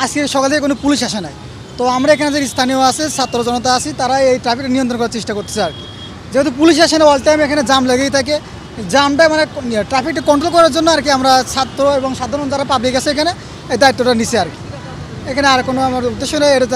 আজকে সকাল থেকে কোনো পুলিশ আসে নাই। তো আমরা এখানে যে স্থানীয় আছে ছাত্র জনতা আছি, তারা এই ট্রাফিকটা নিয়ন্ত্রণ করার চেষ্টা করতেছে আর কি। যেহেতু পুলিশ আসে না, অল টাইম এখানে জাম লেগেই থাকে। জামটা মানে ট্রাফিকটা কন্ট্রোল করার জন্য আর কি আমরা ছাত্র এবং সাধারণ যারা পাবলিক আছে এখানে এই দায়িত্বটা নিচ্ছে আর কি। এখানে আর কোনো আমার উদ্দেশ্য নেই, এটা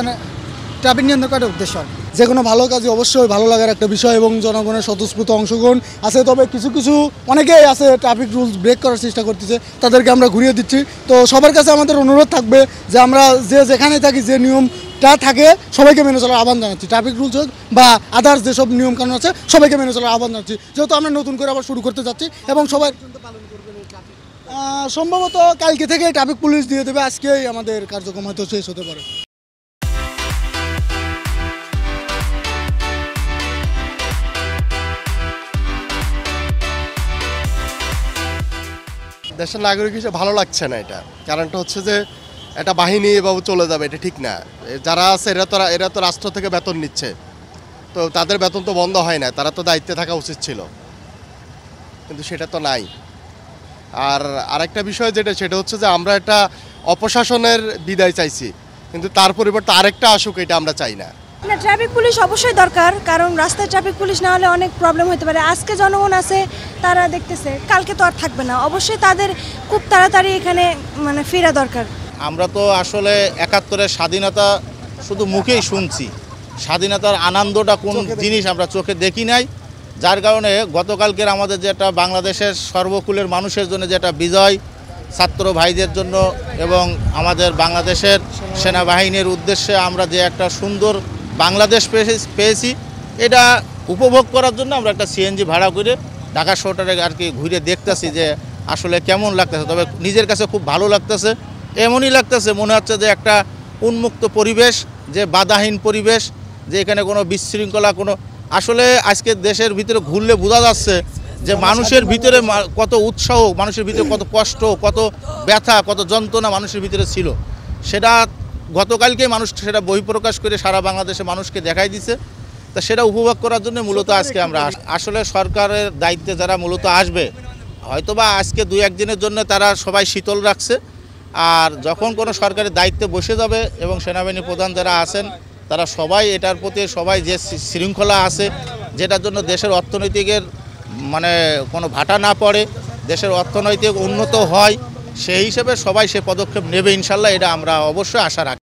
ট্রাফিক নিয়ন্ত্রণ করার উদ্দেশ্য। যে কোনো ভালো কাজে অবশ্যই ভালো লাগার একটা বিষয় এবং জনগণের স্বতঃস্ফূর্ত অংশগ্রহণ আছে। তবে কিছু কিছু অনেকেই আছে ট্রাফিক রুলস ব্রেক করার চেষ্টা করতেছে, তাদেরকে আমরা ঘুরিয়ে দিচ্ছি। তো সবার কাছে আমাদের অনুরোধ থাকবে যে আমরা যেখানে থাকি যে নিয়মটা থাকে সবাইকে মেনে চলার আহ্বান জানাচ্ছি। ট্রাফিক রুলস হোক বা আদার্স যেসব নিয়মকানুন আছে সবাইকে মেনে চলার আহ্বান জানাচ্ছি, যেহেতু আমরা নতুন করে আবার শুরু করতে যাচ্ছি। এবং সবাই সম্ভবত কালকে থেকে ট্রাফিক পুলিশ দিয়ে দেবে, আজকেই আমাদের কার্যক্রম হয়তো শেষ হতে পারে। দেশের নাগরিক হিসেবে ভালো লাগছে না। এটা কারণটা হচ্ছে যে একটা বাহিনী এভাবে চলে যাবে, এটা ঠিক না। যারা আছে এরা তো রাষ্ট্র থেকে বেতন নিচ্ছে, তো তাদের বেতন তো বন্ধ হয় না, তারা তো দায়িত্বে থাকা উচিত ছিল, কিন্তু সেটা তো নাই। আর আরেকটা বিষয় সেটা হচ্ছে যে আমরা একটা অপশাসনের বিদায় চাইছি, কিন্তু তার পরিবর্তে আরেকটা আসুক, এটা আমরা চাই না। না, ট্রাফিক পুলিশ অবশ্যই দরকার, কারণ রাস্তায় ট্রাফিক পুলিশ না হলে অনেক প্রবলেম হতে পারে। আজকে জনগণ আছে, তারা দেখতেছে, কালকে তো আর থাকবে না। অবশ্যই তাদের খুব তাড়াতাড়ি এখানে ফেরা দরকার। আমরা তো আসলে ৭১-এর স্বাধীনতা শুধু মুখেই শুনছি, স্বাধীনতার আনন্দটা কোন জিনিস আমরা চোখে দেখি নাই। যার কারণে গতকালকের আমাদের যেটা বাংলাদেশের সর্বকুলের মানুষের জন্য যেটা বিজয়, ছাত্র ভাইদের জন্য এবং আমাদের বাংলাদেশের সেনাবাহিনীর উদ্দেশ্যে আমরা যে একটা সুন্দর বাংলাদেশ পেয়েছি, এটা উপভোগ করার জন্য আমরা একটা সিএনজি ভাড়া করে ঢাকা শহরে আর কি ঘুরে দেখতেছি যে আসলে কেমন লাগতেছে। তবে নিজের কাছে খুব ভালো লাগতেছে, এমনই লাগতেছে মনে হচ্ছে যে একটা উন্মুক্ত পরিবেশ, যে বাধাহীন পরিবেশ, যে এখানে কোনো বিশৃঙ্খলা আসলে আজকে দেশের ভিতরে ঘুরলে বোঝা যাচ্ছে যে মানুষের ভিতরে কত উৎসাহ, মানুষের ভিতরে কত কষ্ট, কত ব্যথা, কত যন্ত্রণা মানুষের ভিতরে ছিল। সেটা গতকালকে মানুষ সেটা বহিঃপ্রকাশ করে সারা বাংলাদেশে মানুষকে দেখাই দিছে। তা সেটা উপভোগ করার জন্য মূলত আজকে আমরা আসলে সরকারের দায়িত্বে যারা মূলত আসবে, হয়তোবা আজকে ২-১ দিনের জন্য তারা সবাই শীতল রাখছে। আর যখন কোনো সরকারের দায়িত্বে বসে যাবে এবং সেনাবাহিনী প্রধান যারা আছেন তারা সবাই এটার প্রতি সবাই যে শৃঙ্খলা আছে, যেটার জন্য দেশের অর্থনৈতিকের কোনো ভাটা না পড়ে, দেশের অর্থনৈতিক উন্নত হয়, সেই হিসেবে সবাই সে পদক্ষেপ নেবে ইনশাল্লাহ। এটা আমরা অবশ্যই আশা রাখি।